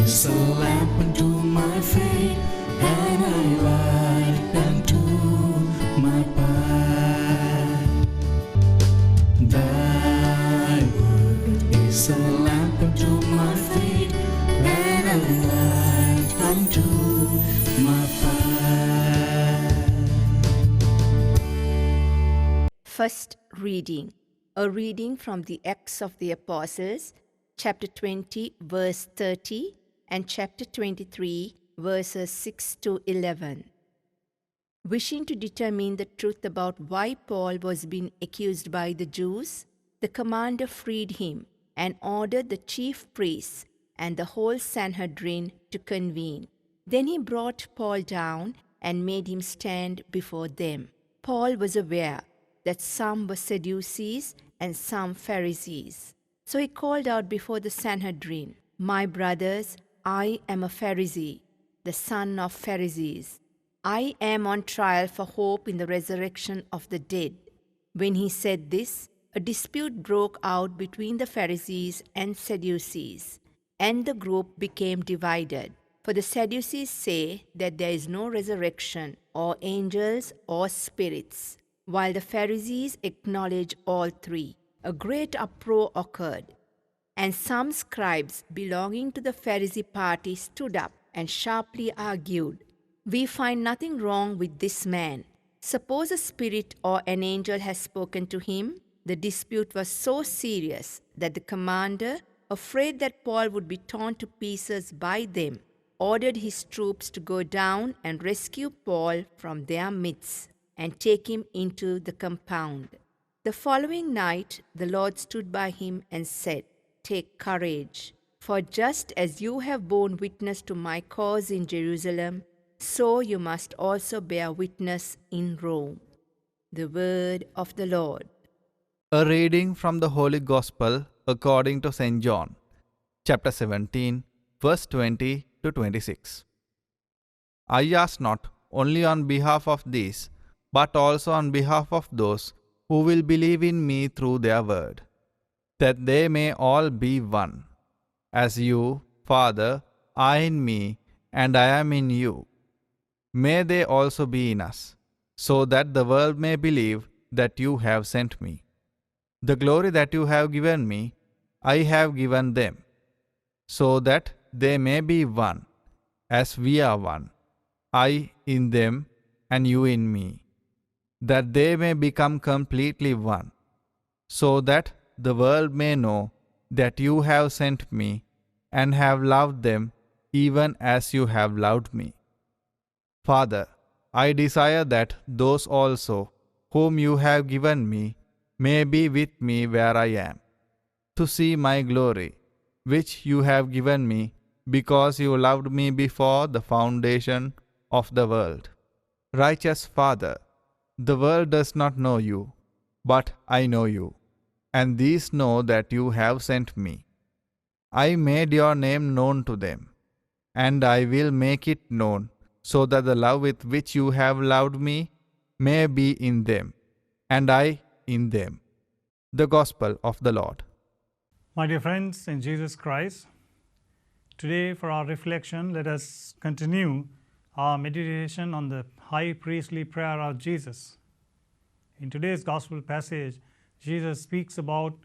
is a lamp unto my feet, and a light unto my path. Thy word is a lamp unto my feet, and a light unto my path. First reading. A reading from the Acts of the Apostles, chapter 20, verse 30, and chapter 23, verses 6 to 11. Wishing to determine the truth about why Paul was being accused by the Jews, the commander freed him and ordered the chief priests and the whole Sanhedrin to convene. Then he brought Paul down and made him stand before them. Paul was aware that some were Sadducees and some Pharisees. So he called out before the Sanhedrin, "My brothers, I am a Pharisee, the son of Pharisees. I am on trial for hope in the resurrection of the dead." When he said this, a dispute broke out between the Pharisees and Sadducees, and the group became divided. For the Sadducees say that there is no resurrection, or angels, or spirits, while the Pharisees acknowledge all three. A great uproar occurred, and some scribes belonging to the Pharisee party stood up and sharply argued, "We find nothing wrong with this man. Suppose a spirit or an angel has spoken to him?" The dispute was so serious that the commander, afraid that Paul would be torn to pieces by them, ordered his troops to go down and rescue Paul from their midst and take him into the compound. The following night, the Lord stood by him and said, "Take courage, for just as you have borne witness to my cause in Jerusalem, so you must also bear witness in Rome." The word of the Lord. A reading from the Holy Gospel according to St. John, chapter 17, verse 20 to 26. I ask not only on behalf of these, but also on behalf of those who will believe in me through their word, that they may all be one, as you, Father, are in me, and I am in you. May they also be in us, so that the world may believe that you have sent me. The glory that you have given me, I have given them, so that they may be one, as we are one, I in them and you in me, that they may become completely one, so that the world may know that you have sent me and have loved them even as you have loved me. Father, I desire that those also whom you have given me may be with me where I am, to see my glory, which you have given me because you loved me before the foundation of the world. Righteous Father, the world does not know you, but I know you, and these know that you have sent me. I made your name known to them, and I will make it known, so that the love with which you have loved me may be in them, and I in them. The Gospel of the Lord. My dear friends in Jesus Christ, today for our reflection, let us continue our meditation on the high priestly prayer of Jesus. In today's Gospel passage, Jesus speaks about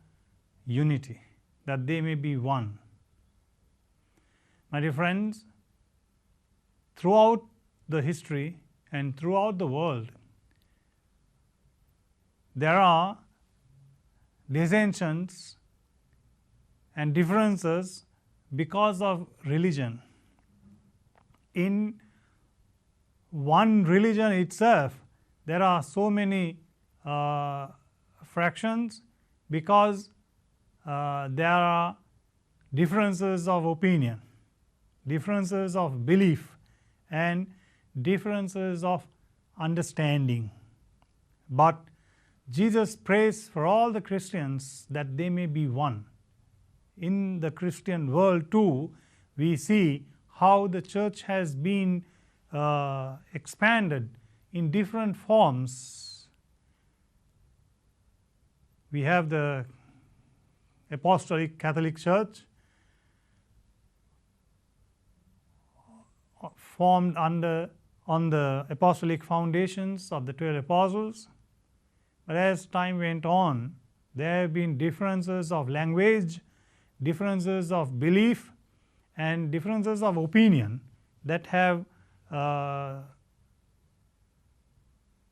unity, that they may be one. My dear friends, throughout the history and throughout the world, there are dissensions and differences because of religion. In one religion itself, there are so many fractions because there are differences of opinion, differences of belief, and differences of understanding. But Jesus prays for all the Christians that they may be one. In the Christian world too, we see how the church has been expanded in different forms. We have the Apostolic Catholic Church, formed on the apostolic foundations of the 12 apostles. But as time went on, there have been differences of language, differences of belief, and differences of opinion that have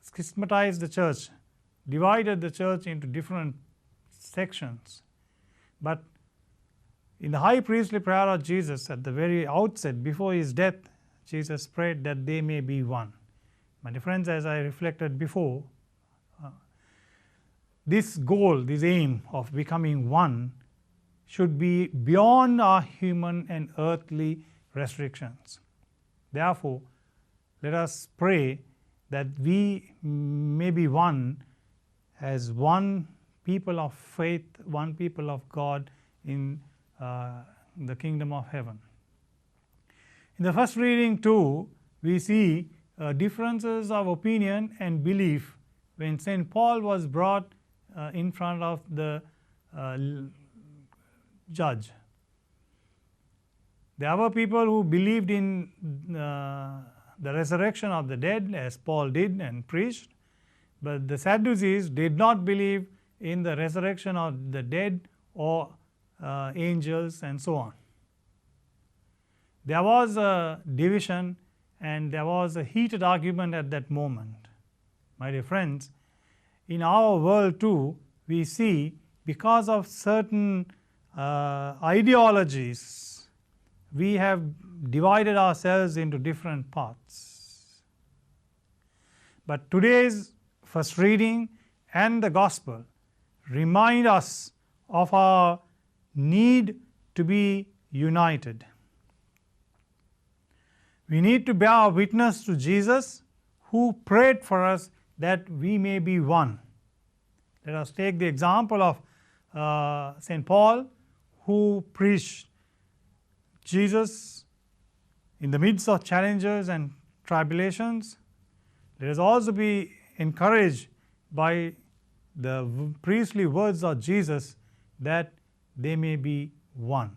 schismatized the church, divided the church into different sections. But in the high priestly prayer of Jesus, at the very outset, before his death, Jesus prayed that they may be one. My dear friends, as I reflected before, this goal, this aim of becoming one should be beyond our human and earthly restrictions. Therefore, let us pray that we may be one as one people of faith, one people of God in the kingdom of heaven. In the first reading too, we see differences of opinion and belief when St. Paul was brought in front of the judge. There were people who believed in the resurrection of the dead, as Paul did and preached, but the Sadducees did not believe in the resurrection of the dead or angels and so on. There was a division and there was a heated argument at that moment. My dear friends, in our world too, we see, because of certain ideologies, we have divided ourselves into different paths. But today's first reading and the gospel remind us of our need to be united. We need to bear witness to Jesus, who prayed for us that we may be one. Let us take the example of St. Paul, who preached Jesus in the midst of challenges and tribulations. Let us also be encouraged by the priestly words of Jesus that they may be one.